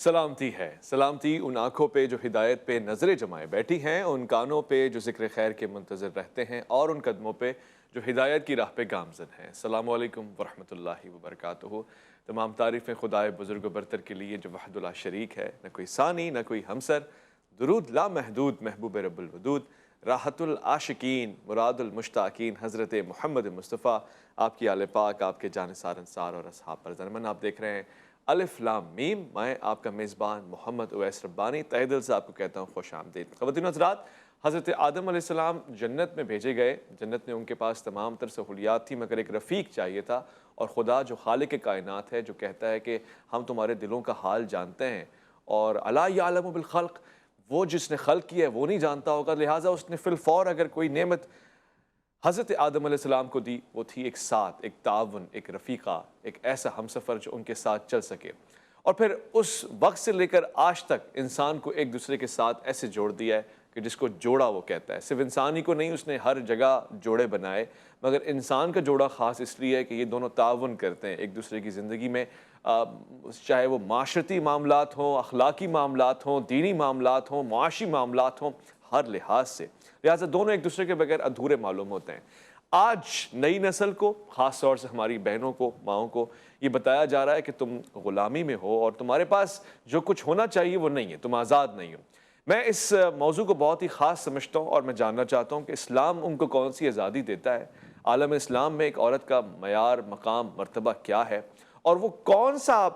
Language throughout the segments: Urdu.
سلامتی ہے، سلامتی ان آنکھوں پہ جو ہدایت پہ نظریں جمائے بیٹھی ہیں، ان کانوں پہ جو ذکر خیر کے منتظر رہتے ہیں اور ان قدموں پہ جو ہدایت کی راہ پہ گامزن ہیں۔ السلام علیکم ورحمۃ اللہ وبرکاتہ۔ تمام تعریفیں خدائے بزرگ و برتر کے لیے جو وحد لا شریک ہے، نہ کوئی ثانی نہ کوئی ہمسر، درود لا محدود محبوب رب الودود، راحت العاشقین مراد المشتاقین حضرت محمد مصطفیٰ، آپ کی آل پاک، آپ کے جانثار انصار اور اصحاب پر زرمن۔ آپ دیکھ رہے ہیں الف لام میم، میں آپ کا میزبان محمد اویس ربانی تہہ دل سے آپ کو کہتا ہوں خوش آمدید۔ خواتین و حضرات، حضرت آدم علیہ السلام جنت میں بھیجے گئے، جنت میں ان کے پاس تمام تر سہولیات تھی، مگر ایک رفیق چاہیے تھا، اور خدا جو خالق کائنات ہے، جو کہتا ہے کہ ہم تمہارے دلوں کا حال جانتے ہیں، اور الا یعلم بالخلق، وہ جس نے خلق کیا ہے وہ نہیں جانتا ہوگا، لہٰذا اس نے فی الفور اگر کوئی نعمت حضرت آدم علیہ السلام کو دی، وہ تھی ایک ساتھ، ایک تعاون، ایک رفیقہ، ایک ایسا ہمسفر جو ان کے ساتھ چل سکے۔ اور پھر اس وقت سے لے کر آج تک انسان کو ایک دوسرے کے ساتھ ایسے جوڑ دیا ہے کہ جس کو جوڑا وہ کہتا ہے۔ صرف انسان ہی کو نہیں، اس نے ہر جگہ جوڑے بنائے، مگر انسان کا جوڑا خاص اس لیے ہے کہ یہ دونوں تعاون کرتے ہیں ایک دوسرے کی زندگی میں، چاہے وہ معاشرتی معاملات ہوں، اخلاقی معاملات ہوں، دینی معاملات ہوں، معاشی معاملات ہوں، ہر لحاظ سے، لہٰذا دونوں ایک دوسرے کے بغیر ادھورے معلوم ہوتے ہیں۔ آج نئی نسل کو، خاص طور سے ہماری بہنوں کو، ماؤں کو یہ بتایا جا رہا ہے کہ تم غلامی میں ہو اور تمہارے پاس جو کچھ ہونا چاہیے وہ نہیں ہے، تم آزاد نہیں ہو۔ میں اس موضوع کو بہت ہی خاص سمجھتا ہوں اور میں جاننا چاہتا ہوں کہ اسلام ان کو کون سی آزادی دیتا ہے، عالم اسلام میں ایک عورت کا معیار، مقام، مرتبہ کیا ہے، اور وہ کون سا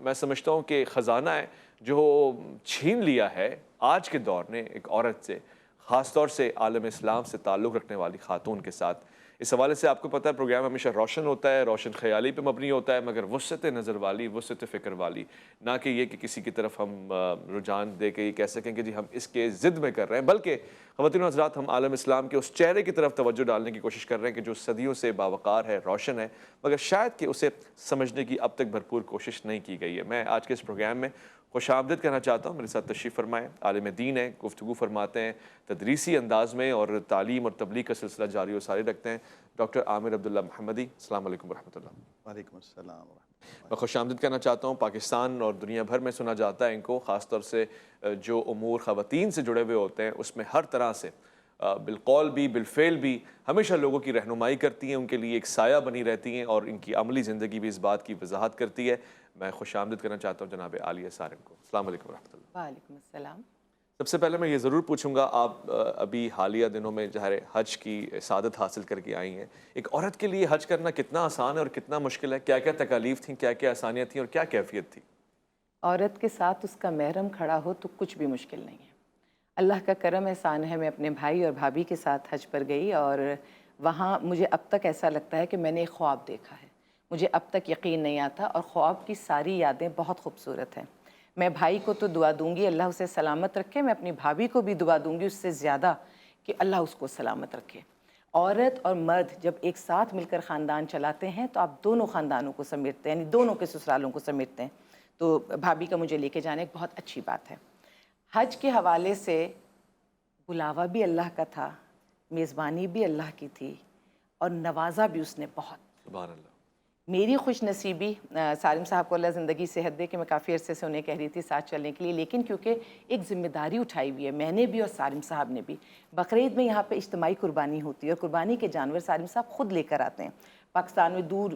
میں سمجھتا ہوں کہ خزانہ ہے جو چھین لیا ہے آج کے دور نے ایک عورت سے، خاص طور سے عالم اسلام سے تعلق رکھنے والی خاتون کے ساتھ۔ اس حوالے سے آپ کو پتہ ہے پروگرام ہمیشہ روشن ہوتا ہے، روشن خیالی پہ مبنی ہوتا ہے، مگر وسعت نظر والی، وسعت فکر والی، نہ کہ یہ کہ کسی کی طرف ہم رجحان دے کے یہ کہہ سکیں کہ جی ہم اس کے ضد میں کر رہے ہیں، بلکہ خواتین و حضرات ہم عالم اسلام کے اس چہرے کی طرف توجہ ڈالنے کی کوشش کر رہے ہیں کہ جو صدیوں سے باوقار ہے، روشن ہے، مگر شاید کہ اسے سمجھنے کی اب تک بھرپور کوشش نہیں کی گئی ہے۔ میں آج کے اس پروگرام میں خوش آمدید کہنا چاہتا ہوں، میرے ساتھ تشریف فرمائیں، عالم دین ہیں، گفتگو فرماتے ہیں تدریسی انداز میں، اور تعلیم اور تبلیغ کا سلسلہ جاری و ساری رکھتے ہیں، ڈاکٹر عامر عبداللہ محمدی۔ السلام علیکم ورحمۃ اللہ۔ وعلیکم السلام ورحمۃ اللہ۔ میں خوش آمدید کہنا چاہتا ہوں، پاکستان اور دنیا بھر میں سنا جاتا ہے ان کو، خاص طور سے جو امور خواتین سے جڑے ہوئے ہوتے ہیں اس میں ہر طرح سے بالقول بھی بالفعل بھی ہمیشہ لوگوں کی رہنمائی کرتی ہیں، ان کے لیے ایک سایہ بنی رہتی ہیں، اور ان کی عملی زندگی بھی اس بات کی وضاحت کرتی ہے۔ میں خوش آمدید کرنا چاہتا ہوں جناب عالیہ سارن کو۔ السلام علیکم ورحمۃ اللہ۔ وعلیکم السلام۔ سب سے پہلے میں یہ ضرور پوچھوں گا، آپ ابھی حالیہ دنوں میں ظاہر حج کی سعادت حاصل کر کے آئی ہیں، ایک عورت کے لیے حج کرنا کتنا آسان ہے اور کتنا مشکل ہے؟ کیا کیا تکالیف تھیں، کیا کیا آسانیاں تھیں، اور کیا کیفیت تھی؟ عورت کے ساتھ اس کا محرم کھڑا ہو تو کچھ بھی مشکل نہیں ہے۔ اللہ کا کرم احسان ہے، میں اپنے بھائی اور بھابھی کے ساتھ حج پر گئی، اور وہاں مجھے اب تک ایسا لگتا ہے کہ میں نے ایک خواب دیکھا ہے، مجھے اب تک یقین نہیں آتا، اور خواب کی ساری یادیں بہت خوبصورت ہیں۔ میں بھائی کو تو دعا دوں گی اللہ اسے سلامت رکھے، میں اپنی بھابھی کو بھی دعا دوں گی اس سے زیادہ کہ اللہ اس کو سلامت رکھے۔ عورت اور مرد جب ایک ساتھ مل کر خاندان چلاتے ہیں تو آپ دونوں خاندانوں کو سمیٹتے ہیں، یعنی دونوں کے سسرالوں کو سمیٹتے ہیں، تو بھابھی کا مجھے لے کے جانا ایک بہت اچھی بات ہے۔ حج کے حوالے سے بلاوا بھی اللہ کا تھا، میزبانی بھی اللہ کی تھی، اور نوازا بھی اس نے بہت۔ سبحان اللہ۔ میری خوش نصیبی، سالم صاحب کو اللہ زندگی صحت دے کہ میں کافی عرصے سے انہیں کہہ رہی تھی ساتھ چلنے کے لیے، لیکن کیونکہ ایک ذمہ داری اٹھائی ہوئی ہے میں نے بھی اور سالم صاحب نے بھی۔ بقرعید میں یہاں پہ اجتماعی قربانی ہوتی ہے، اور قربانی کے جانور سالم صاحب خود لے کر آتے ہیں۔ پاکستان میں دور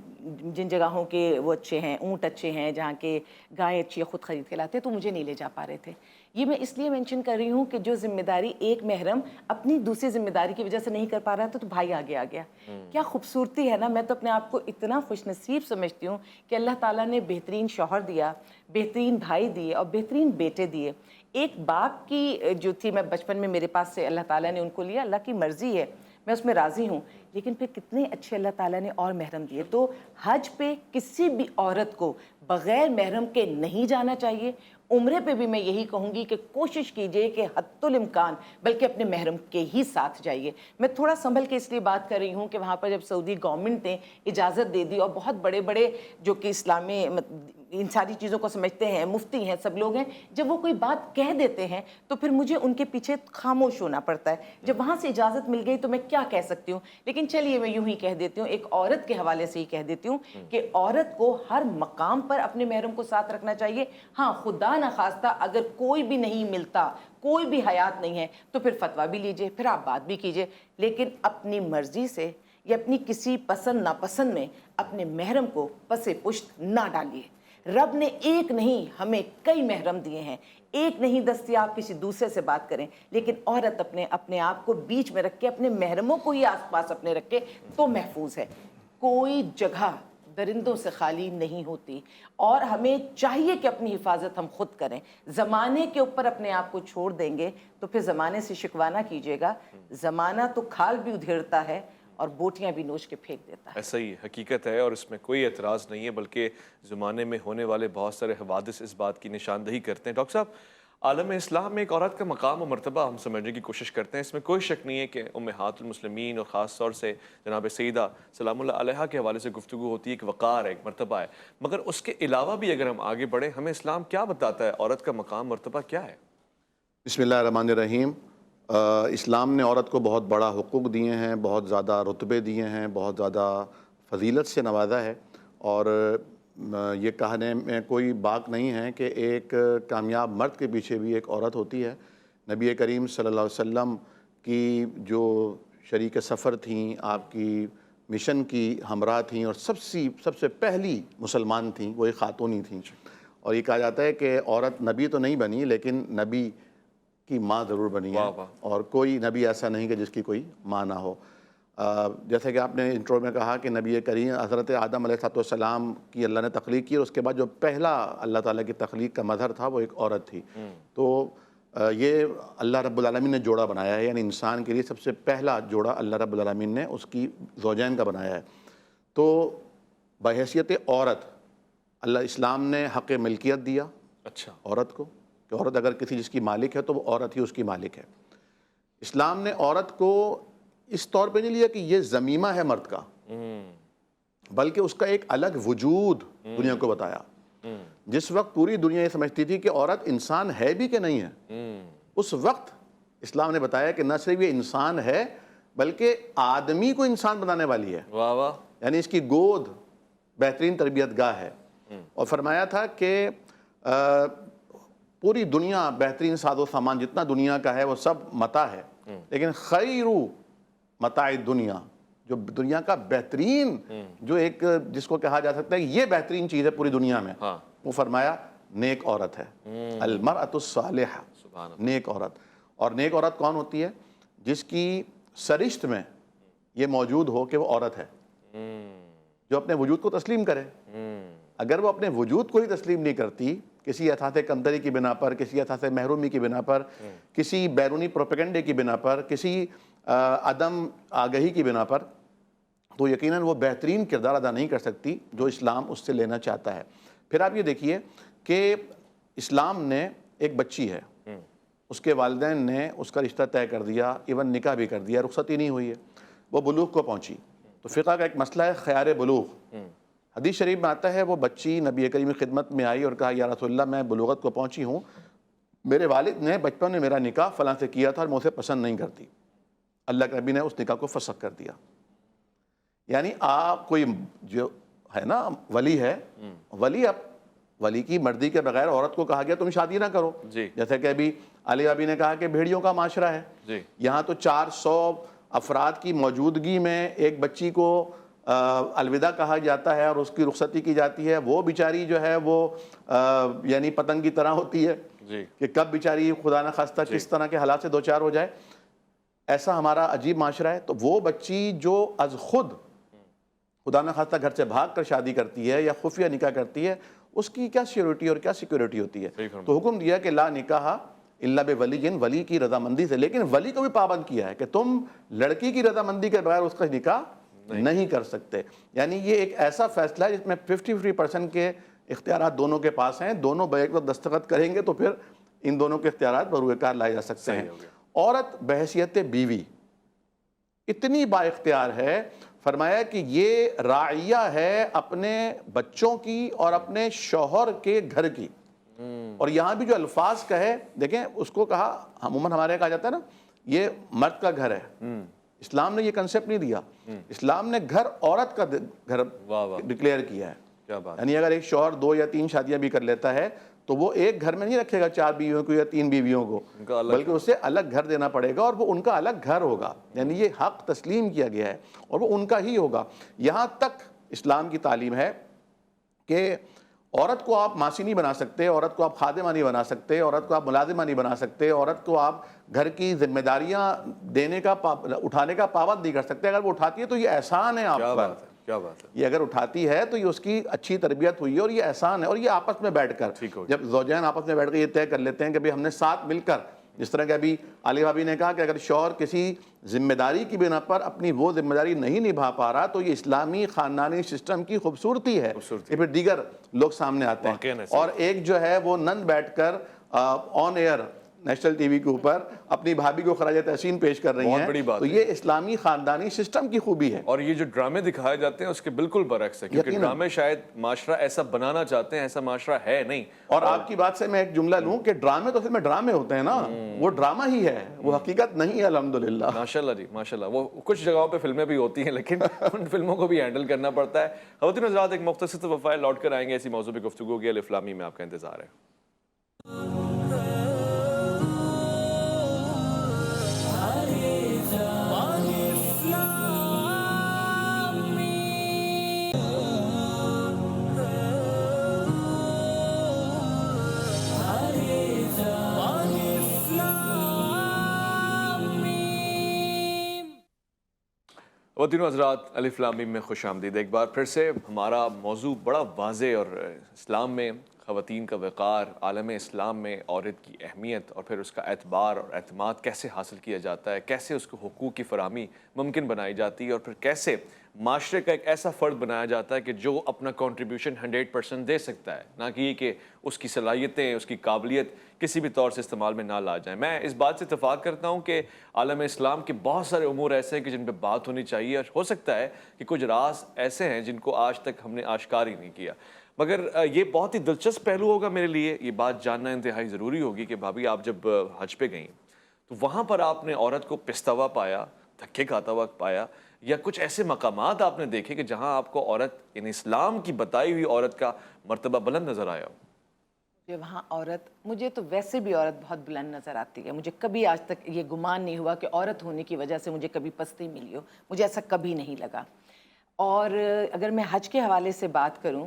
جن جگہوں کے وہ اچھے ہیں، اونٹ اچھے ہیں، جہاں کے گائیں اچھی ہے، خود خرید کے لاتے ہیں، تو مجھے نہیں لے جا پا رہے تھے۔ یہ میں اس لیے مینشن کر رہی ہوں کہ جو ذمہ داری ایک محرم اپنی دوسری ذمہ داری کی وجہ سے نہیں کر پا رہا تھا تو بھائی آگے آ گیا۔ کیا خوبصورتی ہے نا! میں تو اپنے آپ کو اتنا خوش نصیب سمجھتی ہوں کہ اللہ تعالیٰ نے بہترین شوہر دیا، بہترین بھائی دیے، اور بہترین بیٹے دیے۔ ایک باپ کی جو تھی، میں بچپن میں میرے پاس سے اللہ تعالیٰ نے ان کو لیا، اللہ کی مرضی ہے، میں اس میں راضی ہوں، لیکن پھر کتنے اچھے اللہ تعالیٰ نے اور محرم دیے۔ تو حج پہ کسی بھی عورت کو بغیر محرم کے نہیں جانا چاہیے۔ عمرے پہ بھی میں یہی کہوں گی کہ کوشش کیجئے کہ حد الامکان بلکہ اپنے محرم کے ہی ساتھ جائیے۔ میں تھوڑا سنبھل کے اس لیے بات کر رہی ہوں کہ وہاں پر جب سعودی گورنمنٹ نے اجازت دے دی، اور بہت بڑے بڑے جو کہ ان ساری چیزوں کو سمجھتے ہیں, مفتی ہیں, سب لوگ ہیں, جب وہ کوئی بات کہہ دیتے ہیں تو پھر مجھے ان کے پیچھے خاموش ہونا پڑتا ہے. جب وہاں سے اجازت مل گئی تو میں کیا کہہ سکتی ہوں. لیکن چلیے میں یوں ہی کہہ دیتی ہوں, ایک عورت کے حوالے سے ہی کہہ دیتی ہوں کہ عورت کو ہر مقام پر اپنے محرم کو ساتھ رکھنا چاہیے. ہاں, خدا نخواستہ اگر کوئی بھی نہیں ملتا, کوئی بھی حیات نہیں ہے, تو پھر فتویٰ بھی لیجئے, پھر آپ بات بھی کیجئے, لیکن اپنی مرضی سے یا اپنی کسی پسند ناپسند میں اپنے محرم کو پس پشت نہ ڈالیے. رب نے ایک نہیں ہمیں کئی محرم دیے ہیں, ایک نہیں دستیاب, کسی دوسرے سے بات کریں, لیکن عورت اپنے آپ کو بیچ میں رکھ کے, اپنے محرموں کو ہی آس پاس اپنے رکھے تو محفوظ ہے. کوئی جگہ درندوں سے خالی نہیں ہوتی, اور ہمیں چاہیے کہ اپنی حفاظت ہم خود کریں. زمانے کے اوپر اپنے آپ کو چھوڑ دیں گے تو پھر زمانے سے شکوہ نہ کیجیے گا. زمانہ تو کھال بھی ادھیڑتا ہے اور بوٹیاں بھی نوچ کے پھینک دیتا ہے. ایسا ہی حقیقت ہے, اور اس میں کوئی اعتراض نہیں ہے, بلکہ زمانے میں ہونے والے بہت سارے حوادث اس بات کی نشاندہی کرتے ہیں. ڈاکٹر صاحب, عالم اسلام میں ایک عورت کا مقام و مرتبہ ہم سمجھنے کی کوشش کرتے ہیں. اس میں کوئی شک نہیں ہے کہ امہات المسلمین اور خاص طور سے جناب سیدہ سلام اللہ علیہا کے حوالے سے گفتگو ہوتی ہے, ایک وقار ہے, ایک مرتبہ ہے. مگر اس کے علاوہ بھی اگر ہم آگے بڑھیں, ہمیں اسلام کیا بتاتا ہے, عورت کا مقام مرتبہ کیا ہے؟ بسم اللہ الرحمن الرحیم. اسلام نے عورت کو بہت بڑا حقوق دیے ہیں, بہت زیادہ رتبے دیے ہیں, بہت زیادہ فضیلت سے نوازا ہے. اور یہ کہنے میں کوئی بات نہیں ہے کہ ایک کامیاب مرد کے پیچھے بھی ایک عورت ہوتی ہے. نبی کریم صلی اللہ علیہ وسلم کی جو شریک سفر تھیں, آپ کی مشن کی ہمراہ تھیں, اور سب سے پہلی مسلمان تھیں, وہ ایک خاتون ہی تھیں. اور یہ کہا جاتا ہے کہ عورت نبی تو نہیں بنی, لیکن نبی کی ماں ضرور بنی ہے, اور کوئی نبی ایسا نہیں کہ جس کی کوئی ماں نہ ہو. جیسے کہ آپ نے انٹرو میں کہا کہ نبی کریم حضرت آدم علیہ السلام کی اللہ نے تخلیق کی, اور اس کے بعد جو پہلا اللہ تعالیٰ کی تخلیق کا مظہر تھا وہ ایک عورت تھی. تو یہ اللہ رب العالمین نے جوڑا بنایا ہے, یعنی انسان کے لیے سب سے پہلا جوڑا اللہ رب العالمین نے اس کی زوجین کا بنایا ہے. تو بحیثیت عورت اللہ اسلام نے حق ملکیت دیا عورت کو, کہ عورت اگر کسی جس کی مالک ہے تو وہ عورت ہی اس کی مالک ہے. اسلام نے عورت کو اس طور پہ نہیں لیا کہ یہ ضمیمہ ہے مرد کا, بلکہ اس کا ایک الگ وجود دنیا کو بتایا. جس وقت پوری دنیا یہ سمجھتی تھی کہ عورت انسان ہے بھی کہ نہیں ہے, اس وقت اسلام نے بتایا کہ نہ صرف یہ انسان ہے بلکہ آدمی کو انسان بنانے والی ہے. یعنی اس کی گود بہترین تربیت گاہ ہے. اور فرمایا تھا کہ پوری دنیا بہترین ساز و سامان جتنا دنیا کا ہے وہ سب متاع ہے, لیکن خیر متاع دنیا, جو دنیا کا بہترین, جو ایک جس کو کہا جا سکتا ہے یہ بہترین چیز ہے پوری دنیا میں, وہ فرمایا نیک عورت ہے. المرأۃ الصالحہ, نیک عورت. اور نیک عورت کون ہوتی ہے؟ جس کی سرشت میں یہ موجود ہو کہ وہ عورت ہے, جو اپنے وجود کو تسلیم کرے. اگر وہ اپنے وجود کو ہی تسلیم نہیں کرتی, کسی احساس کمتری کی بنا پر, کسی احساس محرومی کی بنا پر, کسی بیرونی پروپیگنڈے کی بنا پر, کسی عدم آگہی کی بنا پر, تو یقیناً وہ بہترین کردار ادا نہیں کر سکتی جو اسلام اس سے لینا چاہتا ہے. پھر آپ یہ دیکھیے کہ اسلام نے ایک بچی ہے, اس کے والدین نے اس کا رشتہ طے کر دیا, ایون نکاح بھی کر دیا, رخصتی نہیں ہوئی ہے, وہ بلوغ کو پہنچی. تو فقہ کا ایک مسئلہ ہے خیار بلوغ. حدیث شریف میں آتا ہے وہ بچی نبی کریم کی خدمت میں آئی اور کہا یا رسول اللہ میں بلوغت کو پہنچی ہوں, میرے والد نے بچپن میں میرا نکاح فلاں سے کیا تھا اور میں اسے پسند نہیں کرتی. اللہ کے نبی نے اس نکاح کو فسخ کر دیا. یعنی آپ کوئی جو ہے نا ولی ہے, ولی کی مرضی کے بغیر عورت کو کہا گیا تم شادی نہ کرو. جیسے کہ ابھی علی ابھی نے کہا کہ بھیڑیوں کا معاشرہ ہے, یہاں تو 400 افراد کی موجودگی میں ایک بچی کو الوداع کہا جاتا ہے اور اس کی رخصتی کی جاتی ہے. وہ بیچاری جو ہے وہ یعنی پتنگ کی طرح ہوتی ہے کہ کب بیچاری خدا نہ خواستہ کس طرح کے حالات سے دوچار ہو جائے. ایسا ہمارا عجیب معاشرہ ہے. تو وہ بچی جو از خود خدا نہ خواستہ گھر سے بھاگ کر شادی کرتی ہے یا خفیہ نکاح کرتی ہے, اس کی کیا سیکورٹی اور کیا سیکورٹی ہوتی ہے؟ تو حکم دیا کہ لا نکاح الا بولی, ولی کی رضامندی سے. لیکن ولی کو بھی پابند کیا ہے کہ تم لڑکی کی رضامندی کے بغیر اس کا نکاح نہیں کر سکتے. یعنی یہ ایک ایسا فیصلہ ہے جس میں 50% کے اختیارات دونوں کے پاس ہیں, دونوں بیک وقت دستخط کریں گے تو پھر ان دونوں کے اختیارات بروئے کار لائے جا سکتے ہیں. عورت بحیثیت بیوی اتنی با اختیار ہے, فرمایا کہ یہ راعیہ ہے اپنے بچوں کی اور اپنے شوہر کے گھر کی. اور یہاں بھی جو الفاظ کا ہے دیکھیں, اس کو کہا عموماً ہمارے یہاں کہا جاتا ہے نا یہ مرد کا گھر ہے. اسلام نے یہ کنسیپٹ نہیں دیا. اسلام نے گھر عورت کا گھر ڈکلیئر کیا ہے. یعنی اگر ایک شوہر 2 یا 3 شادیاں بھی کر لیتا ہے تو وہ ایک گھر میں نہیں رکھے گا 4 بیویوں کو یا 3 بیویوں کو, بلکہ اسے الگ گھر دینا پڑے گا اور وہ ان کا الگ گھر ہوگا. یعنی یہ حق تسلیم کیا گیا ہے اور وہ ان کا ہی ہوگا. یہاں تک اسلام کی تعلیم ہے کہ عورت کو آپ ماسی نہیں بنا سکتے, عورت کو آپ خادمہ نہیں بنا سکتے, عورت کو آپ ملازمہ نہیں بنا سکتے, عورت کو آپ گھر کی ذمہ داریاں دینے کا اٹھانے کا پابند نہیں کر سکتے. اگر وہ اٹھاتی ہے تو یہ احسان ہے آپ پر. کیا بات ہے. یہ اگر اٹھاتی ہے تو یہ اس کی اچھی تربیت ہوئی ہے اور یہ احسان ہے. اور یہ آپس میں بیٹھ کر جب زوجین آپس میں بیٹھ کر یہ طے کر لیتے ہیں کہ ہم نے ساتھ مل کر, جس طرح کہ ابھی علی بھابی نے کہا کہ اگر شوہر کسی ذمہ داری کی بنا پر اپنی وہ ذمہ داری نہیں نبھا پا رہا تو یہ اسلامی خاندانی سسٹم کی خوبصورتی ہے. یہ پھر دیگر لوگ سامنے آتے ہیں. اور ایک جو ہے وہ نند بیٹھ کر آن ایئر نیشنل ٹی وی کے اوپر اپنی بھابھی کو خراج تحسین پیش کر رہی ہیں, تو یہ اسلامی خاندانی سسٹم کی خوبی ہے. اور یہ جو ڈرامے دکھائے جاتے ہیں اس کے بالکل برعکس ہے, کیونکہ ڈرامے شاید معاشرہ ایسا بنانا چاہتے ہیں, ایسا معاشرہ ہے نہیں. اور آپ کی بات سے میں ایک جملہ لوں کہ ڈرامے تو اصل میں ڈرامے ہوتے ہیں نا, وہ ڈرامہ ہی ہے, وہ حقیقت نہیں ہے. الحمدللہ ماشاءاللہ جی ماشاءاللہ. وہ کچھ جگہوں پہ فلمیں بھی ہوتی ہیں لیکن ان فلموں کو بھی ہینڈل کرنا پڑتا ہے. خواتین حضرات, ایک مختصر وقفہ, لوٹ کر آئیں گے اسی موضوع پہ گفتگو کی. الف لام میم میں آپ کا انتظار ہے. خواتین و حضرات, الف لام میم میں خوش آمدید. ایک بار پھر سے ہمارا موضوع بڑا واضح, اور اسلام میں خواتین کا وقار, عالم اسلام میں عورت کی اہمیت, اور پھر اس کا اعتبار اور اعتماد کیسے حاصل کیا جاتا ہے, کیسے اس کو حقوق کی فراہمی ممکن بنائی جاتی ہے, اور پھر کیسے معاشرے کا ایک ایسا فرد بنایا جاتا ہے کہ جو اپنا کنٹریبیوشن 100% دے سکتا ہے, نہ کہ یہ کہ اس کی صلاحیتیں, اس کی قابلیت کسی بھی طور سے استعمال میں نہ لا جائیں. میں اس بات سے اتفاق کرتا ہوں کہ عالم اسلام کے بہت سارے امور ایسے ہیں کہ جن پہ بات ہونی چاہیے, اور ہو سکتا ہے کہ کچھ راز ایسے ہیں جن کو آج تک ہم نے آشکار ہی نہیں کیا. مگر یہ بہت ہی دلچسپ پہلو ہوگا میرے لیے, یہ بات جاننا انتہائی ضروری ہوگی کہ بھابھی آپ جب حج پہ گئیں تو وہاں پر آپ نے عورت کو پستا ہوا پایا, دھکے کھاتا ہوا پایا, یا کچھ ایسے مقامات آپ نے دیکھے کہ جہاں آپ کو عورت, یعنی اسلام کی بتائی ہوئی عورت کا مرتبہ بلند نظر آیا ہو؟ وہاں عورت, مجھے تو ویسے بھی عورت بہت بلند نظر آتی ہے. مجھے کبھی آج تک یہ گمان نہیں ہوا کہ عورت ہونے کی وجہ سے مجھے کبھی پستی ملی ہو, مجھے ایسا کبھی نہیں لگا. اور اگر میں حج کے حوالے سے بات کروں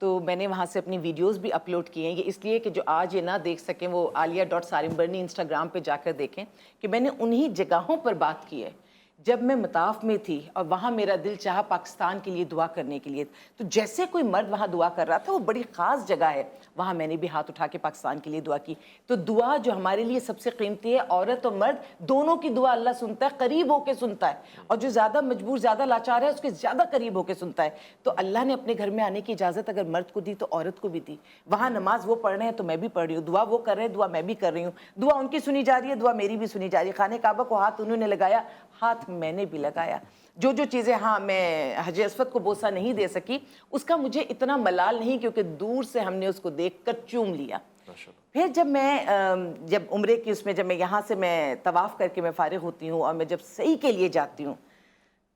تو میں نے وہاں سے اپنی ویڈیوز بھی اپلوڈ کی ہیں. یہ اس لیے کہ جو آج یہ نہ دیکھ سکیں وہ عالیہ.سارم برنی انسٹاگرام پہ جا کر دیکھیں کہ میں نے انہی جگہوں پر بات کی ہے جب میں مطاف میں تھی اور وہاں میرا دل چاہا پاکستان کے لیے دعا کرنے کے لیے. تو جیسے کوئی مرد وہاں دعا کر رہا تھا, وہ بڑی خاص جگہ ہے, وہاں میں نے بھی ہاتھ اٹھا کے پاکستان کے لیے دعا کی. تو دعا جو ہمارے لیے سب سے قیمتی ہے, عورت اور مرد دونوں کی دعا اللہ سنتا ہے, قریب ہو کے سنتا ہے, اور جو زیادہ مجبور, زیادہ لاچار ہے اس کے زیادہ قریب ہو کے سنتا ہے. تو اللہ نے اپنے گھر میں آنے کی اجازت اگر مرد کو دی تو عورت کو بھی دی. وہاں نماز وہ پڑھ رہے ہیں تو میں بھی پڑھ رہی ہوں, دعا وہ کر رہے ہیں دعا میں بھی کر رہی ہوں, دعا ان کی سنی جا رہی ہے, دعا میری بھی سنی جا رہی ہے. خانہ کعبہ کو ہاتھ انہوں نے لگایا, ہاتھ میں نے بھی لگایا. جو چیزیں, ہاں میں حجر اسود کو بوسہ نہیں دے سکی, اس کا مجھے اتنا ملال نہیں, کیونکہ دور سے ہم نے اس کو دیکھ کر چوم لیا. پھر جب عمرے کی اس میں, جب میں یہاں سے میں طواف کر کے میں فارغ ہوتی ہوں اور میں جب صحیح کے لیے جاتی ہوں,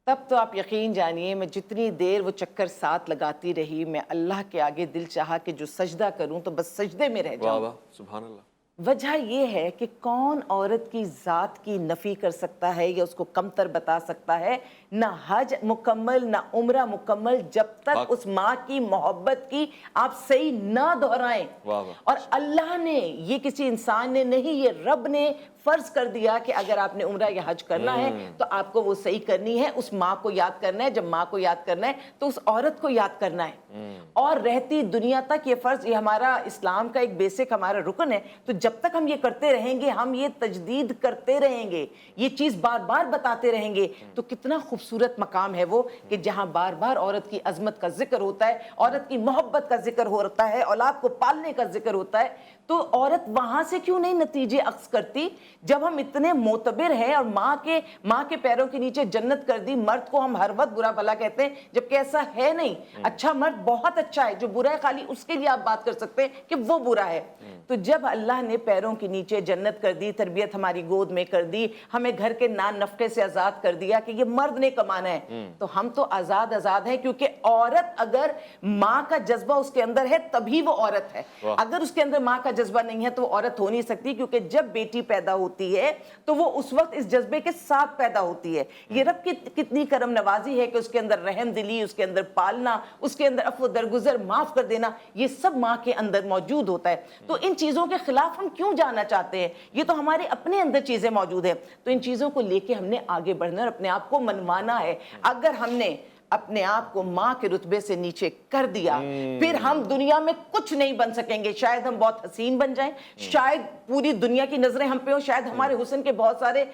تب تو آپ یقین جانیے میں جتنی دیر وہ چکر ساتھ لگاتی رہی, میں اللہ کے آگے دل چاہا کہ جو سجدہ کروں تو بس سجدے میں رہ جاؤں. واہ سبحان اللہ. وجہ یہ ہے کہ کون عورت کی ذات کی نفی کر سکتا ہے یا اس کو کمتر بتا سکتا ہے؟ نہ حج مکمل نہ عمرہ مکمل جب تک اس ماں کی محبت کی آپ صحیح نہ دہرائیں. اور اللہ نے, یہ کسی انسان نے نہیں, یہ رب نے فرض کر دیا کہ اگر آپ نے عمرہ یا حج کرنا ہے تو آپ کو وہ صحیح کرنی ہے, اس ماں کو یاد کرنا ہے. جب ماں کو یاد کرنا ہے تو اس عورت کو یاد کرنا ہے, اور رہتی دنیا تک یہ فرض, یہ ہمارا اسلام کا ایک بیسک ہمارا رکن ہے. تو جب تک ہم یہ کرتے رہیں گے, ہم یہ تجدید کرتے رہیں گے, یہ چیز بار بار بتاتے رہیں گے, تو کتنا خوبصورت مقام ہے وہ کہ جہاں بار بار عورت کی عظمت کا ذکر ہوتا ہے, عورت کی محبت کا ذکر ہوتا ہے, اولاد کو پالنے کا ذکر ہوتا ہے. تو عورت وہاں سے کیوں نہیں نتیجے اخذ کرتی جب ہم اتنے معتبر ہیں اور ماں کے پیروں کے نیچے جنت کر دی، مرد کو ہم ہر وقت برا بھلا کہتے ہیں جبکہ ایسا ہے نہیں. اچھا مرد بہت اچھا ہے، جو برا ہے خالی اس کے لیے آپ بات کر سکتے ہیں کہ وہ برا ہے. تو جب اللہ نے پیروں کے نیچے جنت کر دی، تربیت ہماری گود میں کر دی، ہمیں گھر کے نان نفقے سے آزاد کر دیا کہ یہ مرد نے کمانا ہے، تو ہم تو آزاد ہیں. کیونکہ عورت اگر ماں کا جذبہ اس کے اندر ہے تبھی وہ عورت ہے. اگر اس کے اندر ماں کا جذبہ نہیں ہے تو وہ عورت ہو نہیں سکتی. کیونکہ جب بیٹی پیدا ہوتی ہے تو وہ اس وقت اس جذبے کے ساتھ پیدا ہوتی ہے. یہ رب کی کتنی کرم نوازی ہے کہ اس کے اندر رحم دلی، اس کے اندر پالنا، اس کے اندر عفو درگزر، معاف کر دینا، یہ سب ماں کے اندر موجود ہوتا ہے. تو ان چیزوں کے خلاف ہم کیوں جانا چاہتے ہیں؟ یہ تو ہمارے اپنے اندر چیزیں موجود ہیں. تو ان چیزوں کو لے کے ہم نے آگے بڑھنا اور اپنے آپ کو منوانا ہے. اگر ہم نے اپنے آپ کو ماں کے رتبے سے نیچے کر دیا پھر ہم دنیا میں کچھ نہیں بن سکیں گے. شاید ہم بہت حسین بن جائیں، شاید پوری دنیا کی نظریں ہم پہ ہوں، شاید ہمارے حسن کے بہت سارے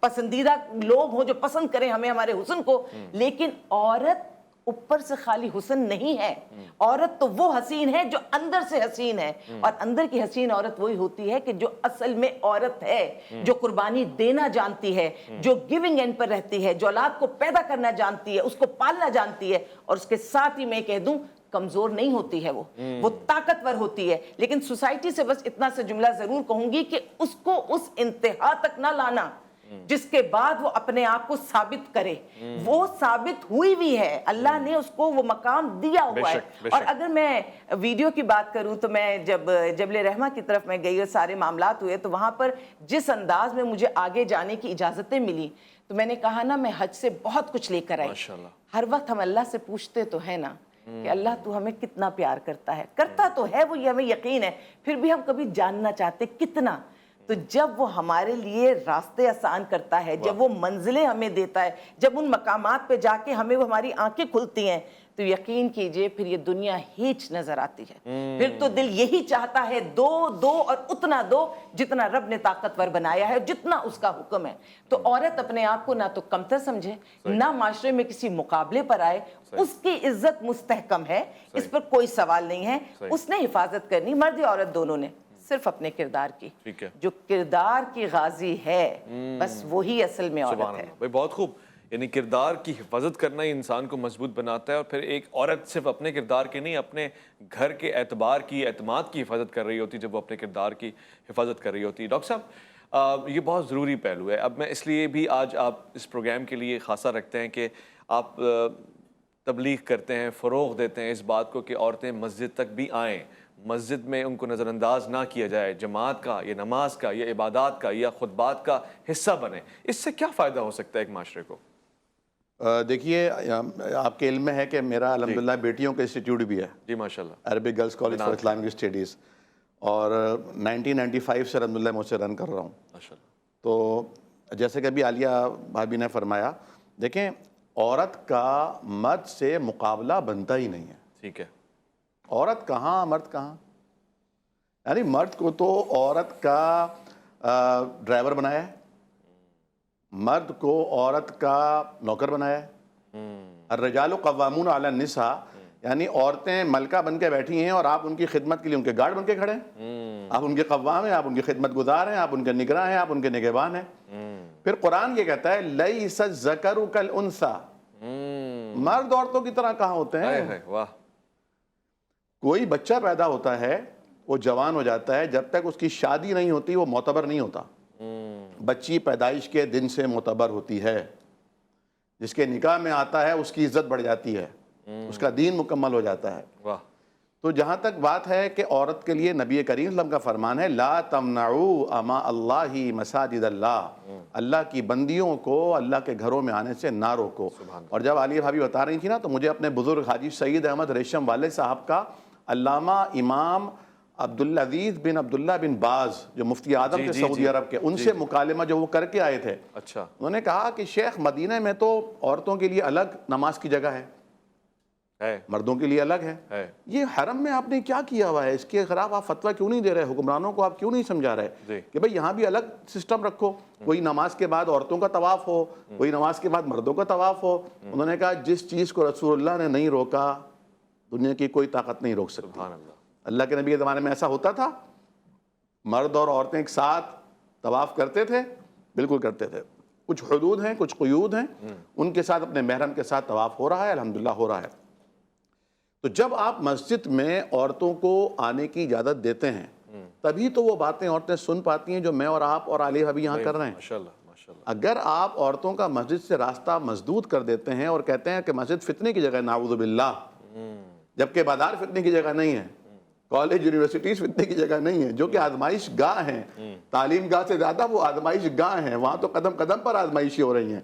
پسندیدہ لوگ ہوں جو پسند کریں ہمیں، ہمارے حسن کو، لیکن عورت اوپر سے خالی حسن نہیں ہے. عورت تو وہ حسین ہے جو اندر سے حسین ہے. اور اندر کی حسین عورت وہی ہوتی ہے کہ جو اصل میں عورت ہے، جو قربانی دینا جانتی ہے، جو گیونگ اینڈ پر رہتی ہے، جو اولاد کو پیدا کرنا جانتی ہے، اس کو پالنا جانتی ہے. اور اس کے ساتھ ہی میں کہہ دوں کمزور نہیں ہوتی ہے، وہ طاقتور ہوتی ہے. لیکن سوسائٹی سے بس اتنا سا جملہ ضرور کہوں گی کہ اس کو اس انتہا تک نہ لانا جس کے بعد وہ اپنے آپ کو ثابت کرے. وہ ثابت ہوئی بھی ہے، اللہ نے اس کو وہ مقام دیا ہوا ہے. اور اگر میں ویڈیو کی بات کروں تو میں جب جبل رحمہ کی طرف میں گئی اور سارے معاملات ہوئے تو وہاں پر جس انداز میں مجھے آگے جانے کی اجازتیں ملی تو میں نے کہا نا میں حج سے بہت کچھ لے کر آئی. ہر وقت ہم اللہ سے پوچھتے تو ہے نا کہ اللہ تو ہمیں کتنا پیار کرتا ہے، کرتا تو ہے وہ، یہ ہمیں یقین ہے، پھر بھی ہم کبھی جاننا چاہتے کتنا. تو جب وہ ہمارے لیے راستے آسان کرتا ہے، جب وہ منزلیں ہمیں دیتا ہے، جب ان مقامات پہ جا کے ہمیں وہ ہماری آنکھیں کھلتی ہیں تو یقین کیجئے پھر یہ دنیا ہیچ نظر آتی ہے. پھر تو دل یہی چاہتا ہے دو اور اتنا دو جتنا رب نے طاقتور بنایا ہے، جتنا اس کا حکم ہے. تو عورت اپنے آپ کو نہ تو کمتر سمجھے، نہ معاشرے میں کسی مقابلے پر آئے. اس کی عزت مستحکم ہے، اس پر کوئی سوال نہیں ہے. اس نے حفاظت کرنی، مرد یا عورت دونوں نے، صرف اپنے کردار کی. جو کردار کی غازی ہے بس وہی اصل میں عورت ہے. بہت خوب. یعنی کردار کی حفاظت کرنا ہی انسان کو مضبوط بناتا ہے. اور پھر ایک عورت صرف اپنے کردار کی نہیں، اپنے گھر کے اعتبار کی، اعتماد کی حفاظت کر رہی ہوتی جب وہ اپنے کردار کی حفاظت کر رہی ہوتی. ڈاکٹر صاحب یہ بہت ضروری پہلو ہے. اب میں اس لیے بھی آج آپ اس پروگرام کے لیے خاصا رکھتے ہیں کہ آپ تبلیغ کرتے ہیں، فروغ دیتے ہیں اس بات کو کہ عورتیں مسجد تک بھی آئیں، مسجد میں ان کو نظر انداز نہ کیا جائے، جماعت کا یا نماز کا یا عبادات کا یا خطبات کا حصہ بنیں. اس سے کیا فائدہ ہو سکتا ہے ایک معاشرے کو؟ دیکھیے آپ کے علم میں ہے کہ میرا الحمدللہ بیٹیوں کا انسٹیٹیوٹ بھی ہے. جی ماشاءاللہ. Arabic girls college for Islamic studies, اور 1995 سے الحمدللہ میں اسے رن کر رہا ہوں. ماشاءاللہ. تو جیسے کہ ابھی عالیہ بھابی نے فرمایا، دیکھیں عورت کا مرد سے مقابلہ بنتا ہی نہیں ہے. ٹھیک ہے. عورت کہاں مرد کہاں، یعنی مرد کو تو عورت کا ڈرائیور بنایا ہے، مرد کو عورت کا نوکر بنایا ہے. الرجال قوامون علی النساء، یعنی عورتیں ملکہ بن کے بیٹھی ہیں اور آپ ان کی خدمت کے لیے ان کے گارڈ بن کے کھڑے ہیں. آپ ان کے قوام ہیں، آپ ان کی خدمت گزار ہیں، آپ ان کے نگراں ہیں، آپ ان کے نگہبان ہیں. پھر قرآن یہ کہتا ہے لیس الذکر کالانثیٰ، مرد عورتوں کی طرح کہاں ہوتے ہیں. واہ. کوئی بچہ پیدا ہوتا ہے، وہ جوان ہو جاتا ہے، جب تک اس کی شادی نہیں ہوتی وہ معتبر نہیں ہوتا. بچی پیدائش کے دن سے معتبر ہوتی ہے. جس کے نکاح میں آتا ہے اس کی عزت بڑھ جاتی ہے، اس کا دین مکمل ہو جاتا ہے. واہ. تو جہاں تک بات ہے کہ عورت کے لیے نبی کریم صلی اللہ علیہ وسلم کا فرمان ہے لا تمنعوا اما اللہ مساجد اللہ، اللہ کی بندیوں کو اللہ کے گھروں میں آنے سے نہ روکو. اور جب عالیہ بھابی بتا رہی تھی نا تو مجھے اپنے بزرگ حاجی سید احمد ریشم والد صاحب کا علامہ امام عبدالعزیز بن عبداللہ بن باز جو مفتی اعظم تھے سعودی عرب کے، ان سے مکالمہ جو وہ کر کے آئے تھے. اچھا. انہوں نے کہا کہ شیخ مدینہ میں تو عورتوں کے لیے الگ نماز کی جگہ ہے، مردوں کے لیے الگ ہے. یہ حرم میں آپ نے کیا کیا ہوا ہے؟ اس کے خلاف آپ فتویٰ کیوں نہیں دے رہے؟ حکمرانوں کو آپ کیوں نہیں سمجھا رہے کہ بھئی یہاں بھی الگ سسٹم رکھو، کوئی نماز کے بعد عورتوں کا طواف ہو، کوئی نماز کے بعد مردوں کا طواف ہو. انہوں نے کہا جس چیز کو رسول اللہ نے نہیں روکا دنیا کی کوئی طاقت نہیں روک سکتی. اللہ کے نبی کے زمانے میں ایسا ہوتا تھا، مرد اور عورتیں ایک ساتھ طواف کرتے تھے؟ بالکل کرتے تھے. کچھ حدود ہیں, کچھ قیود ہیں, ان کے ساتھ اپنے محرم کے ساتھ طواف ہو رہا ہے, الحمدللہ ہو رہا ہے. تو جب آپ مسجد میں عورتوں کو آنے کی اجازت دیتے ہیں تبھی تو وہ باتیں عورتیں سن پاتی ہیں جو میں اور آپ اور علی ابھی یہاں کر رہے ہیں. ماشاءاللہ ماشاءاللہ. اگر آپ عورتوں کا مسجد سے راستہ مسدود کر دیتے ہیں اور کہتے ہیں کہ مسجد فتنے کی جگہ, نعوذ باللہ, جبکہ بازار فتنے کی جگہ نہیں ہے, کالج یونیورسٹیز فتنے کی جگہ نہیں ہے, جو کہ آزمائش گاہ ہیں, تعلیم گاہ سے زیادہ وہ آزمائش گاہ ہیں, وہاں تو قدم قدم پر آزمائشی ہو رہی ہیں.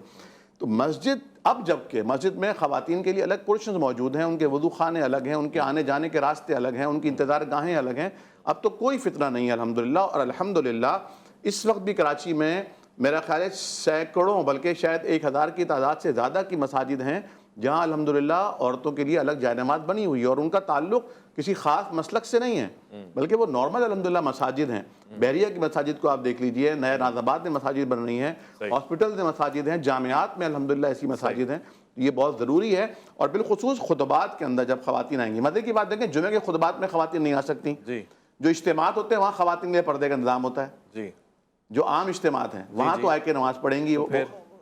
تو مسجد, اب جبکہ مسجد میں خواتین کے لیے الگ پورشنز موجود ہیں, ان کے وضو خانے الگ ہیں, ان کے آنے جانے کے راستے الگ ہیں, ان کی انتظار گاہیں الگ ہیں, اب تو کوئی فتنہ نہیں ہے الحمدللہ. اور الحمدللہ اس وقت بھی کراچی میں میرا خیال ہے سینکڑوں بلکہ شاید 1000 کی تعداد سے زیادہ کی مساجد ہیں جہاں الحمدللہ عورتوں کے لیے الگ جائے نماز بنی ہوئی ہے, اور ان کا تعلق کسی خاص مسلک سے نہیں ہے بلکہ وہ نارمل الحمدللہ مساجد ہیں. بحریہ کی مساجد کو آپ دیکھ لیجئے, نئے ناز آباد میں مساجد بن رہی ہیں, ہاسپٹلز میں مساجد ہیں, جامعات میں الحمدللہ ایسی مساجد ہیں. یہ بہت ضروری ہے. اور بالخصوص خطبات کے اندر جب خواتین آئیں گی, مزے کی بات دیکھیں, جمعے کے خطبات میں خواتین نہیں آ سکتی, جو اجتماعات ہوتے ہیں وہاں خواتین کے پردے کا انتظام ہوتا ہے, جو عام اجتماعات ہیں وہاں تو آ کے نماز پڑھیں گی,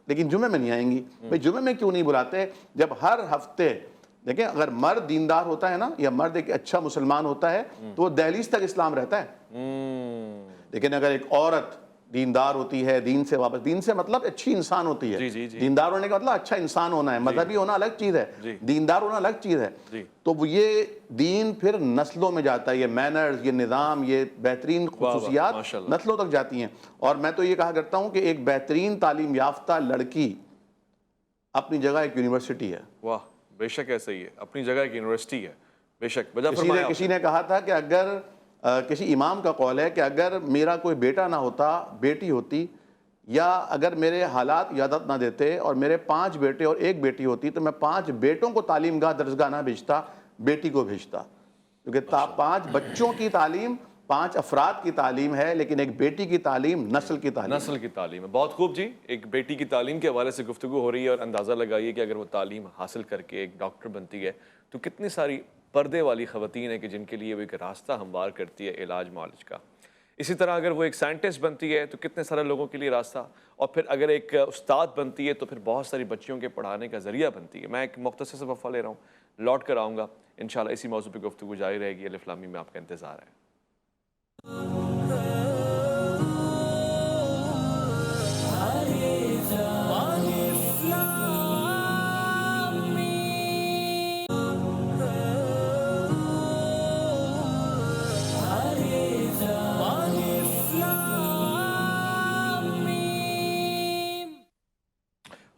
لیکن جمعے میں نہیں آئیں گی. بھئی جمعے میں کیوں نہیں بلاتے جب ہر ہفتے, دیکھیں اگر مرد دیندار ہوتا ہے نا, یا مرد ایک اچھا مسلمان ہوتا ہے تو وہ دہلیز تک اسلام رہتا ہے. لیکن اگر ایک عورت دیندار ہوتی ہے, دین سے واپس, دین سے مطلب اچھی انسان ہوتی ہے, دیندار ہونے کا مطلب اچھا انسان ہونا ہے, مذہبی ہونا الگ چیز ہے, دیندار ہونا الگ چیز ہے. تو وہ یہ دین پھر نسلوں میں جاتا ہے, یہ مینرز, یہ نظام, یہ بہترین خصوصیات نسلوں تک جاتی ہیں. اور میں تو یہ کہا کرتا ہوں کہ ایک بہترین تعلیم یافتہ لڑکی اپنی جگہ ایک یونیورسٹی ہے. واہ, بے شک ایسا ہی ہے, اپنی جگہ ایک یونیورسٹی ہے, بے شک. کسی نے کہا تھا کہ اگر کسی امام کا قول ہے کہ اگر میرا کوئی بیٹا نہ ہوتا, بیٹی ہوتی, یا اگر میرے حالات اجازت نہ دیتے اور میرے 5 بیٹے اور 1 بیٹی ہوتی تو میں 5 بیٹوں کو تعلیم گاہ درسگاہ نہ بھیجتا, بیٹی کو بھیجتا. کیونکہ 5 بچوں کی تعلیم 5 افراد کی تعلیم ہے, لیکن ایک بیٹی کی تعلیم نسل کی تعلیم, نسل کی تعلیم ہے. بہت خوب جی. ایک بیٹی کی تعلیم کے حوالے سے گفتگو ہو رہی ہے, اور اندازہ لگائیے کہ اگر وہ تعلیم حاصل کر کے ایک ڈاکٹر بنتی ہے تو کتنی ساری پردے والی خواتین ہیں کہ جن کے لیے وہ ایک راستہ ہموار کرتی ہے علاج معالج کا. اسی طرح اگر وہ ایک سائنٹسٹ بنتی ہے تو کتنے سارے لوگوں کے لیے راستہ, اور پھر اگر ایک استاد بنتی ہے تو پھر بہت ساری بچیوں کے پڑھانے کا ذریعہ بنتی ہے. میں ایک مختصر سا وقفہ لے رہا ہوں, لوٹ کر آؤں گا انشاءاللہ. اسی موضوع پہ گفتگو جاری رہے گی. الف لام میم میں آپ کا انتظار ہے.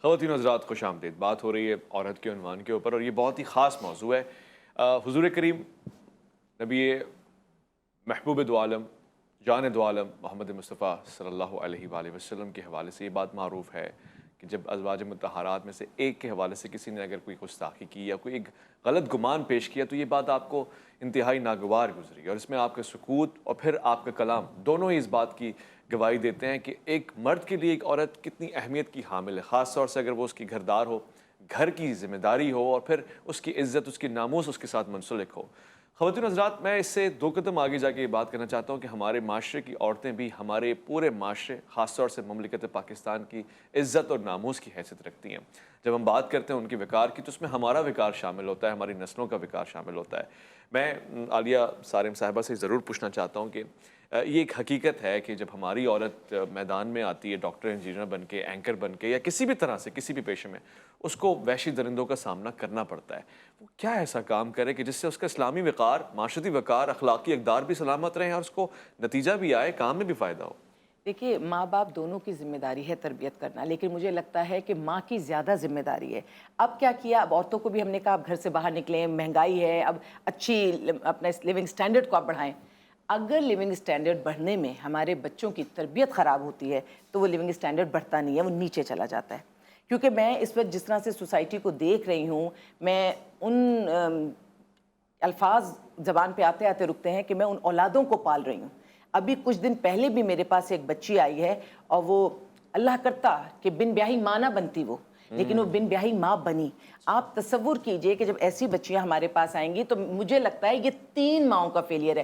خواتین حضرات خوش آمدید. بات ہو رہی ہے عورت کے عنوان کے اوپر, اور یہ بہت ہی خاص موضوع ہے. حضور کریم نبی محبوب دو عالم جان دو عالم محمد مصطفیٰ صلی اللہ علیہ وآلہ وسلم کے حوالے سے یہ بات معروف ہے کہ جب ازواج مطہرات میں سے ایک کے حوالے سے کسی نے اگر کوئی گستاخی کی یا کوئی ایک غلط گمان پیش کیا تو یہ بات آپ کو انتہائی ناگوار گزری, اور اس میں آپ کا سکوت اور پھر آپ کا کلام دونوں ہی اس بات کی گواہی دیتے ہیں کہ ایک مرد کے لیے ایک عورت کتنی اہمیت کی حامل ہے, خاص طور سے اگر وہ اس کی گھردار ہو, گھر کی ذمہ داری ہو, اور پھر اس کی عزت, اس کی ناموس اس کے ساتھ منسلک ہو. خواتین حضرات, میں اس سے 2 قدم آگے جا کے یہ بات کرنا چاہتا ہوں کہ ہمارے معاشرے کی عورتیں بھی ہمارے پورے معاشرے, خاص طور سے مملکت پاکستان کی عزت اور ناموس کی حیثیت رکھتی ہیں. جب ہم بات کرتے ہیں ان کے وقار کی تو اس میں ہمارا وقار شامل ہوتا ہے, ہماری نسلوں کا وقار شامل ہوتا ہے. میں عالیہ صارم صاحبہ سے ضرور پوچھنا چاہتا ہوں کہ یہ ایک حقیقت ہے کہ جب ہماری عورت میدان میں آتی ہے ڈاکٹر انجینئر بن کے, اینکر بن کے, یا کسی بھی طرح سے کسی بھی پیشے میں, اس کو وحشی درندوں کا سامنا کرنا پڑتا ہے. وہ کیا ایسا کام کرے کہ جس سے اس کا اسلامی وقار, معاشرتی وقار, اخلاقی اقدار بھی سلامت رہیں اور اس کو نتیجہ بھی آئے, کام میں بھی فائدہ ہو؟ دیکھیے, ماں باپ دونوں کی ذمہ داری ہے تربیت کرنا, لیکن مجھے لگتا ہے کہ ماں کی زیادہ ذمہ داری ہے. اب کیا کیا, اب عورتوں کو بھی ہم نے کہا اب گھر سے باہر نکلیں, مہنگائی ہے, اب اچھی اپنا لیونگ سٹینڈرڈ کو آپ بڑھائیں. اگر لیونگ سٹینڈرڈ بڑھنے میں ہمارے بچوں کی تربیت خراب ہوتی ہے تو وہ لیونگ سٹینڈرڈ بڑھتا نہیں ہے, وہ نیچے چلا جاتا ہے. کیونکہ میں اس وقت جس طرح سے سوسائٹی کو دیکھ رہی ہوں, میں ان الفاظ زبان پہ آتے آتے رکتے ہیں کہ میں ان اولادوں کو پال رہی ہوں. ابھی کچھ دن پہلے بھی میرے پاس ایک بچی آئی ہے, اور وہ اللہ کرتا کہ بن بیاہی ماں نہ بنتی وہ, لیکن وہ بن بیاہی ماں بنی. آپ تصور کیجئے کہ جب ایسی بچیاں ہمارے پاس آئیں گی تو مجھے لگتا ہے یہ 3 ماؤں کا فیلئر ہے.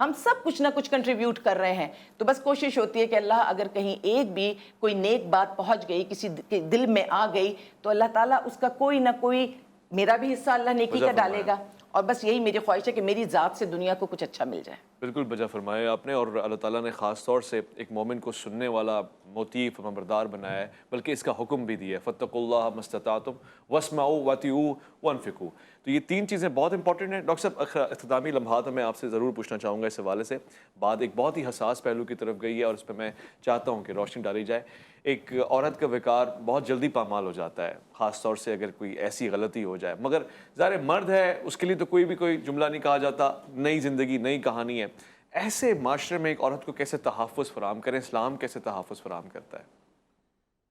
ہم سب کچھ نہ کچھ کنٹریبیوٹ کر رہے ہیں. تو بس کوشش ہوتی ہے کہ اللہ اگر کہیں ایک بھی کوئی نیک بات پہنچ گئی, کسی کے دل میں آ گئی, تو اللہ تعالیٰ اس کا کوئی نہ کوئی, میرا بھی حصہ اللہ نیکی کا ڈالے گا. اور بس یہی میری خواہش ہے کہ میری ذات سے دنیا کو کچھ اچھا مل جائے. بالکل بجا فرمایا آپ نے. اور اللہ تعالیٰ نے خاص طور سے ایک مومن کو سننے والا, مطیع, فرمانبردار بنایا ہے, بلکہ اس کا حکم بھی دیا ہے, فاتقوا اللہ ما استطعتم واسمعوا واطیعوا وانفقوا. تو یہ 3 چیزیں بہت امپورٹنٹ ہیں. ڈاکٹر صاحب, اختتامی لمحات میں آپ سے ضرور پوچھنا چاہوں گا اس حوالے سے. بات ایک بہت ہی حساس پہلو کی طرف گئی ہے اور اس پہ میں چاہتا ہوں کہ روشنی ڈالی جائے. ایک عورت کا وقار بہت جلدی پامال ہو جاتا ہے, خاص طور سے اگر کوئی ایسی غلطی ہو جائے. مگر ظاہر مرد ہے, اس کے لیے تو کوئی جملہ نہیں کہا جاتا, نئی زندگی, نئی کہانی ہے. ایسے معاشرے میں ایک عورت کو کیسے تحفظ فراہم کریں, اسلام کیسے تحفظ فراہم کرتا ہے؟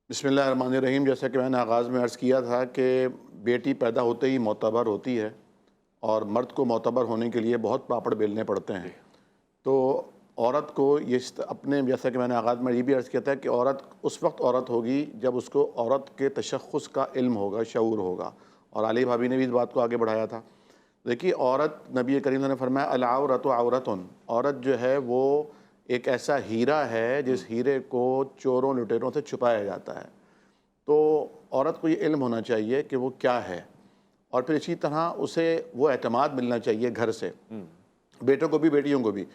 بسم اللہ الرحمن الرحیم. جیسا کہ میں نے آغاز میں عرض کیا تھا کہ بیٹی پیدا ہوتے ہی معتبر ہوتی ہے, اور مرد کو معتبر ہونے کے لیے بہت پاپڑ بیلنے پڑتے ہیں. تو عورت کو یہ اپنے, جیسا کہ میں نے آغاز میں یہ بھی عرض کیا تھا کہ عورت اس وقت عورت ہوگی جب اس کو عورت کے تشخص کا علم ہوگا, شعور ہوگا. اور علی بھابی نے بھی اس بات کو آگے بڑھایا تھا. دیکھیے, عورت, نبی کریم نے فرمایا العورۃ عورۃ, عورت جو ہے وہ ایک ایسا ہیرا ہے جس ہیرے کو چوروں لٹیروں سے چھپایا جاتا ہے. تو عورت کو یہ علم ہونا چاہیے کہ وہ کیا ہے, اور پھر اسی طرح اسے وہ اعتماد ملنا چاہیے گھر سے, بیٹوں کو بھی بیٹیوں کو بھی,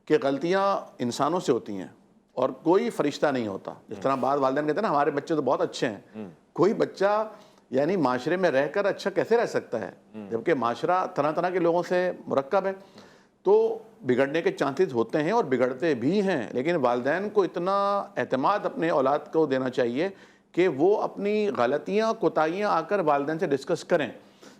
کہ غلطیاں انسانوں سے ہوتی ہیں اور کوئی فرشتہ نہیں ہوتا. جس طرح بعض والدین کہتے ہیں نا ہمارے بچے تو بہت اچھے ہیں, کوئی بچہ یعنی معاشرے میں رہ کر اچھا کیسے رہ سکتا ہے, جبکہ معاشرہ طرح طرح کے لوگوں سے مرکب ہے. تو بگڑنے کے چانسز ہوتے ہیں اور بگڑتے بھی ہیں, لیکن والدین کو اتنا اعتماد اپنے اولاد کو دینا چاہیے کہ وہ اپنی غلطیاں, کوتاہیاں آ کر والدین سے ڈسکس کریں.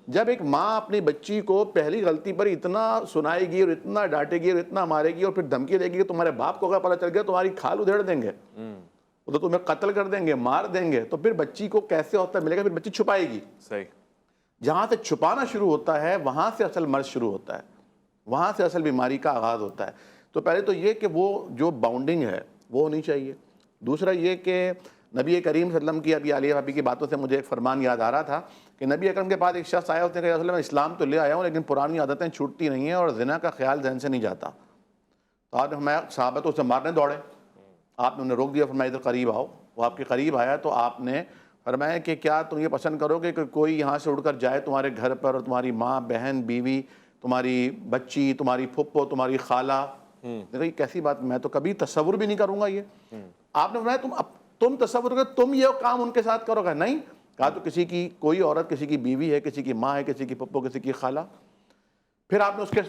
جب ایک ماں اپنی بچی کو پہلی غلطی پر اتنا سنائے گی اور اتنا ڈانٹے گی اور اتنا مارے گی اور پھر دھمکی دے گی کہ تمہارے باپ کو اگر پتہ چل گیا تمہاری کھال ادھیڑ دیں گے, وہ تو تمہیں قتل کر دیں گے, مار دیں گے, تو پھر بچی کو کیسے ہوتا ملے گا؟ پھر بچی چھپائے گی. صحیح. جہاں سے چھپانا شروع ہوتا ہے وہاں سے اصل مرض شروع ہوتا ہے, وہاں سے اصل بیماری کا آغاز ہوتا ہے. تو پہلے تو یہ کہ وہ جو باؤنڈنگ ہے وہ ہونی چاہیے. دوسرا یہ کہ نبی کریم صلی اللہ علیہ وسلم کی, ابھی علی بھابی کی باتوں سے مجھے ایک فرمان یاد آ رہا تھا کہ نبی اکرم کے بعد ایک شخص آیا, اس نے کہا رسول اللہ میں اسلام تو لے آیا ہوں لیکن پرانی عادتیں چھوٹتی نہیں ہیں اور زنا کا خیال ذہن سے نہیں جاتا. تو آپ نے فرمایا, صحابہ تو اسے مارنے دوڑے, آپ نے انہیں روک دیا, فرمایا ادھر قریب آؤ. وہ آپ کے قریب آیا تو آپ نے فرمایا کہ کیا تم یہ پسند کرو گے کہ کوئی یہاں سے اڑ کر جائے تمہارے گھر پر اور تمہاری ماں, بہن, بیوی, تمہاری بچی, تمہاری پھپھو, تمہاری خالہ, دیکھو یہ کیسی بات, میں تو کبھی تصور بھی نہیں کروں گا یہ. آپ نے فرمایا تم تصور کرو تم یہ کام ان کے ساتھ کرو گے؟ نہیں. کہا تو کسی کی کوئی عورت, کسی کی بیوی ہے, کسی کی ماں ہے, کسی کی پھپھو, کسی کی خالہ. پھر آپ نے اس کے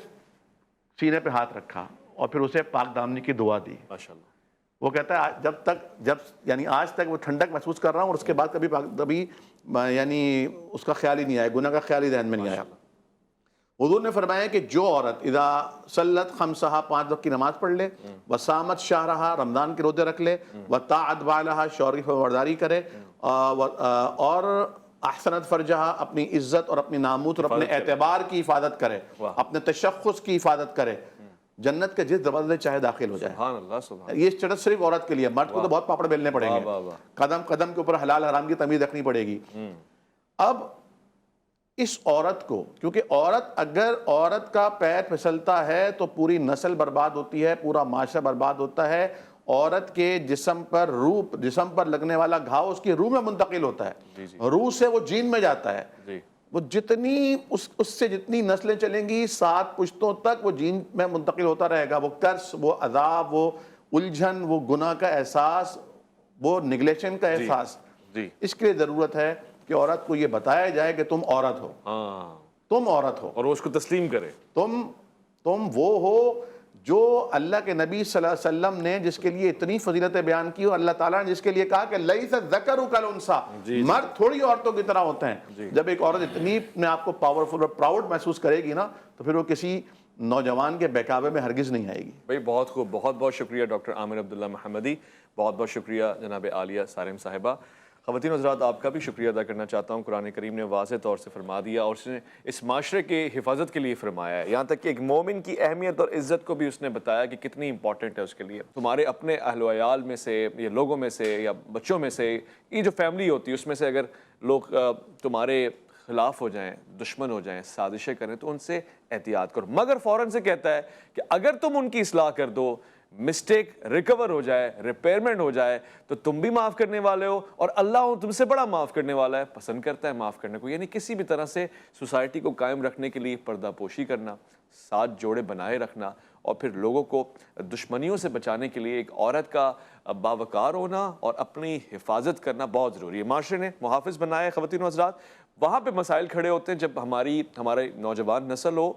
سینے پہ ہاتھ رکھا اور پھر اسے پاک دامنی کی دعا دی. ماشاءاللہ. وہ کہتا ہے یعنی آج تک وہ ٹھنڈک محسوس کر رہا ہوں اور اس کے بعد کبھی یعنی اس کا خیال ہی نہیں آیا, گناہ کا خیال ہی ذہن میں نہیں آیا. حضور نے فرمایا کہ جو عورت اذا صلت خمسہا, 5 وقت کی نماز پڑھ لے, وصامت شہرہا, رمضان کے روزے رکھ لے, وطاعت بالہا, شوہر کی فرمانبرداری کرے, اور احسنت فرجہا, اپنی عزت اور اپنی ناموس اور اپنے اعتبار کی حفاظت کرے, اپنے تشخص کی حفاظت کرے, جنت کے جس دروازے چاہے داخل ہو جائے. سبحان اللہ, سبحان. یہ اسٹیٹس صرف عورت کے لیے, مرد کو تو بہت پاپڑ بیلنے پڑیں گے, قدم قدم کے اوپر حلال حرام کی تمیز رکھنی پڑے گی. اب اس عورت کو, کیونکہ اگر عورت کا پیر پھسلتا ہے تو پوری نسل برباد ہوتی ہے, پورا معاشرہ برباد ہوتا ہے. عورت کے جسم پر لگنے والا گھاؤ اس کی روح میں منتقل ہوتا ہے, روح سے وہ جین میں جاتا ہے. وہ جتنی اس سے جتنی نسلیں چلیں گی 7 پشتوں تک وہ جین میں منتقل ہوتا رہے گا. وہ ترس, وہ عذاب, وہ الجھن, وہ گناہ کا احساس, وہ نگلیشن کا احساس. اس کے لیے ضرورت ہے کہ عورت کو یہ بتایا جائے کہ تم عورت ہو, تم عورت ہو, اور وہ اس کو تسلیم کرے. تم وہ ہو جو اللہ کے نبی صلی اللہ علیہ وسلم نے جس کے لیے اتنی فضیلتیں بیان کی, اور اللہ تعالیٰ نے جس کے لیے کہا کہ لیس الذکر کالانثی, مرد تھوڑی عورتوں کی طرح ہوتے ہیں. جب ایک عورت اتنی اپنے آپ کو پاورفل اور پراؤڈ محسوس کرے گی نا, تو پھر وہ کسی نوجوان کے بہکاوے میں ہرگز نہیں آئے گی. بھائی بہت خوب, بہت بہت شکریہ ڈاکٹر عامر عبداللہ محمدی, بہت بہت شکریہ جناب عالیہ سارم صاحبہ. خواتین حضرات, آپ کا بھی شکریہ ادا کرنا چاہتا ہوں. قرآن کریم نے واضح طور سے فرما دیا اور اس نے اس معاشرے کے حفاظت کے لیے فرمایا ہے, یہاں تک کہ ایک مومن کی اہمیت اور عزت کو بھی اس نے بتایا کہ کتنی امپورٹنٹ ہے اس کے لیے. تمہارے اپنے اہل و عیال میں سے یا لوگوں میں سے یا بچوں میں سے, یہ جو فیملی ہوتی ہے اس میں سے اگر لوگ تمہارے خلاف ہو جائیں، دشمن ہو جائیں، سازشیں کریں تو ان سے احتیاط کرو، مگر فوراً سے کہتا ہے کہ اگر تم ان کی اصلاح کر دو، مسٹیک ریکور ہو جائے، ریپیئرمنٹ ہو جائے تو تم بھی معاف کرنے والے ہو اور اللہ تم سے بڑا معاف کرنے والا ہے، پسند کرتا ہے معاف کرنے کو۔ یعنی کسی بھی طرح سے سوسائٹی کو قائم رکھنے کے لیے پردہ پوشی کرنا، ساتھ جوڑے بنائے رکھنا اور پھر لوگوں کو دشمنیوں سے بچانے کے لیے ایک عورت کا باوقار ہونا اور اپنی حفاظت کرنا بہت ضروری ہے۔ معاشرے نے محافظ بنایا ہے خواتین و حضرات، وہاں پہ مسائل کھڑے ہوتے ہیں جب ہمارے نوجوان نسل ہو،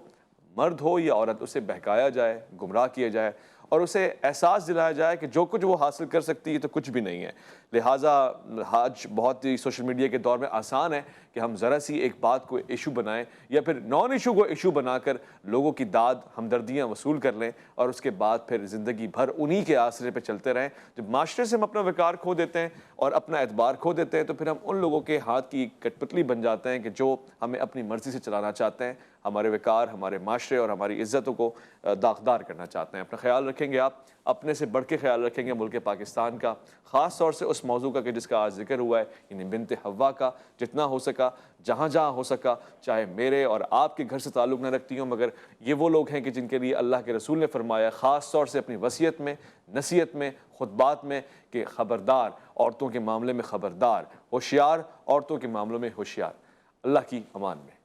مرد ہو یا عورت، اسے بہکایا جائے، گمراہ کیا جائے اور اسے احساس دلایا جائے کہ جو کچھ وہ حاصل کر سکتی ہے تو کچھ بھی نہیں ہے۔ لہٰذا آج بہت ہی سوشل میڈیا کے دور میں آسان ہے کہ ہم ذرا سی ایک بات کو ایشو بنائیں یا پھر نان ایشو کو ایشو بنا کر لوگوں کی داد ہمدردیاں وصول کر لیں اور اس کے بعد پھر زندگی بھر انہی کے آسرے پہ چلتے رہیں۔ جب معاشرے سے ہم اپنا وقار کھو دیتے ہیں اور اپنا اعتبار کھو دیتے ہیں تو پھر ہم ان لوگوں کے ہاتھ کی کٹ پتلی بن جاتے ہیں کہ جو ہمیں اپنی مرضی سے چلانا چاہتے ہیں، ہمارے وقار، ہمارے معاشرے اور ہماری عزتوں کو داغدار کرنا چاہتے ہیں۔ اپنا خیال رکھیں گے، آپ اپنے سے بڑھ کے خیال رکھیں گے ملک پاکستان کا، خاص طور سے اس موضوع کا کہ جس کا آج ذکر ہوا ہے، یعنی بنت حوا کا۔ جتنا ہو سکا، جہاں جہاں ہو سکا، چاہے میرے اور آپ کے گھر سے تعلق نہ رکھتی ہوں مگر یہ وہ لوگ ہیں کہ جن کے لیے اللہ کے رسول نے فرمایا خاص طور سے اپنی وصیت میں، نصیحت میں، خطبات میں کہ خبردار عورتوں کے معاملے میں خبردار، ہوشیار عورتوں کے معاملوں میں ہوشیار۔ اللہ کی امان میں۔